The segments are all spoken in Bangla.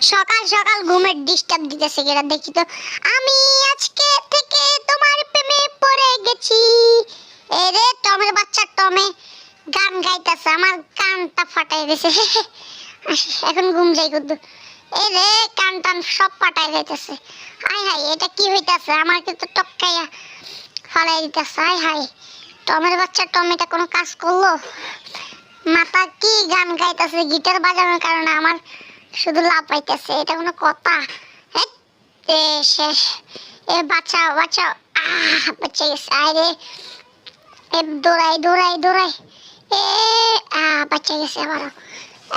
সকাল সকাল ঘুমের ডিস্টার্ব দিতেছে কেরা দেখি তো। আমি আজকে থেকে তোমার প্রেমে পড়ে গেছি। এরে টমের বাচ্চা টমে গান গাইতেছে, আমার কানটা ফাটাই দিয়েছে। এখন ঘুম যাই কত। এরে কান টান সব ফাটাই যাইতেছে। হাই হাই, এটা কি হইতাছে? আমার কিন্তু টপকাইয়া ফালাই দিতেছে। হাই হাই, টমের বাচ্চা টমেটা কোনো কাজ করলো? মাথা কি গান গাইতেছে গিটার বাজানোর কারণে আমার শুধু লাভ পাইতেছে, এটা কোনো কথা? শেষ। এ বাঁচাও বাঁচাও, বাচ্চা গেছে। আরে এ দৌড়াই দৌড়াই দৌড়াই, এ বাচ্চা গেছে আবারও।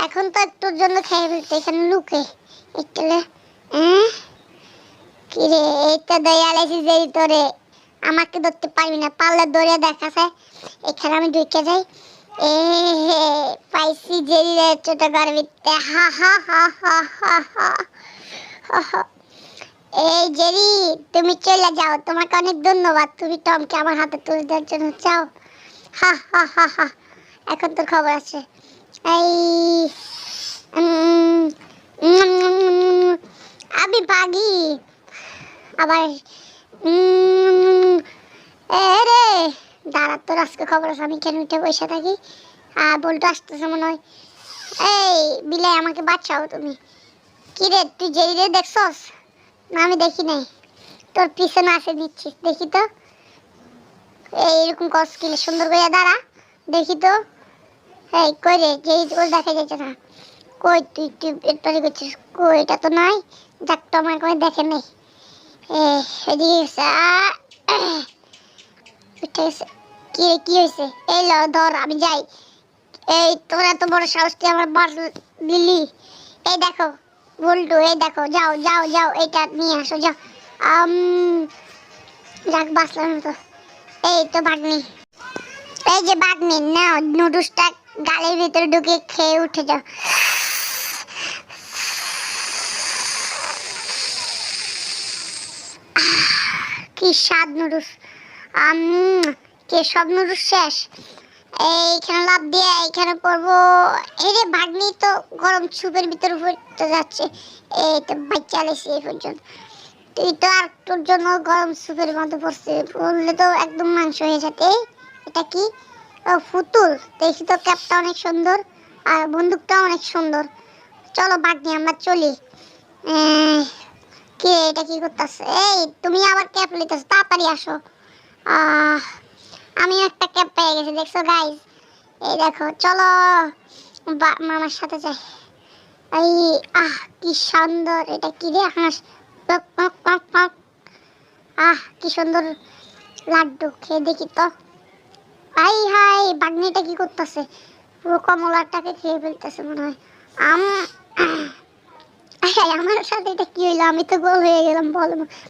এখন তো একটুর জন্য খেয়ে ফেলতে এখানে লুকে একটুলে। কিরে এইটা দয়ালেছি যে তোরে আমাকে ধরতে পারবি না, পারলে দৌড়ে দেখাছে। এখানে আমি ঢুকে যাই। এ পাইছি জেরি রে ছোট গর্বিতে। হা হা হা হা হা হা। এই জেরি, তুমি চলে যাও, তোমাকে অনেক ধন্যবাদ, তুমি টমকে আমার হাতে তুলে দেওয়ার জন্য। চাও। হা হা হা হা। এখন তোর খবর আছে। এই আমি ভাগি আবার। রে দাঁড়া, তোর আজকে খবর আছে। আমি কেন উঠে বসে থাকি? বলতো আসতেছে মনে হয়। এই বিলাই, আমাকে বাঁচাও তুমি। কি রে, তুই জেরি রে দেখছস? না আমি দেখি নাই। তোর পিছনে আসে দিচ্ছি, দেখি তো। এইরকম কস কিলে সুন্দর করে দাঁড়া, দেখি তো। এই কই রে, জেরি তোর দেখা যাচ্ছে না। কই তুই তুই এরপরে করছিস? কই, এটা তো নাই। যাক, তো আমার কোনো দেখে নেই। এদিকে গেছে। উঠে গেছে। কি রে, কি হয়েছে? এই ল ধর, আমি যাই। এই তোর এত বড় সাহস, তুই আমার মার দিলি? এই দেখো বল্টু, এই দেখো, যাও যাও যাও, এটা নিয়ে আসো যাও। যাক, বাঁচলাম তো। এই তো বাগনি, এই যে বাগনি, নাও নুডলসটা গালের ভিতরে ঢুকে খেয়ে উঠে যাও। কি স্বাদ নুডলস। কে সব নুডলস শেষ? এইখানে লাভ দিয়ে এইখানে পড়বো। এই রে ভাগ্নি তো গরম স্যুপের ভিতরে পড়তে যাচ্ছে। এই তো বাচ্চা আলেছি এই পর্যন্ত। তুই তো আর তোর জন্য গরম স্যুপের মধ্যে পড়ছে, পড়লে তো একদম মাংস হয়ে যেতে। এটা কি? ও ফুতুল। দেখি তো ক্যাপটা অনেক সুন্দর, আর বন্দুকটা অনেক সুন্দর। চলো ভাগ্নি, আমরা চলি। কে এটা কি করতেছে? এই তুমি আবার ক্যাপ নিতেছো, তাড়াতাড়ি আসো। আমি একটা ক্যাপ পেয়ে গেছি, দেখছো গাইস? এই দেখো, চলো মামার সাথে যাই। এই কি সুন্দর। এটা কি রে? হাঁস। কি সুন্দর লাড্ডু, খেয়ে দেখি তো। হাই হাই, বাগনিটা কি করতেছে? পুরো কমলাটাকে খেয়ে ফেলতেছে মনে হয়। আমার সাথে এটা কি হইলো? আমি তো গোল হয়ে গেলাম, বলো।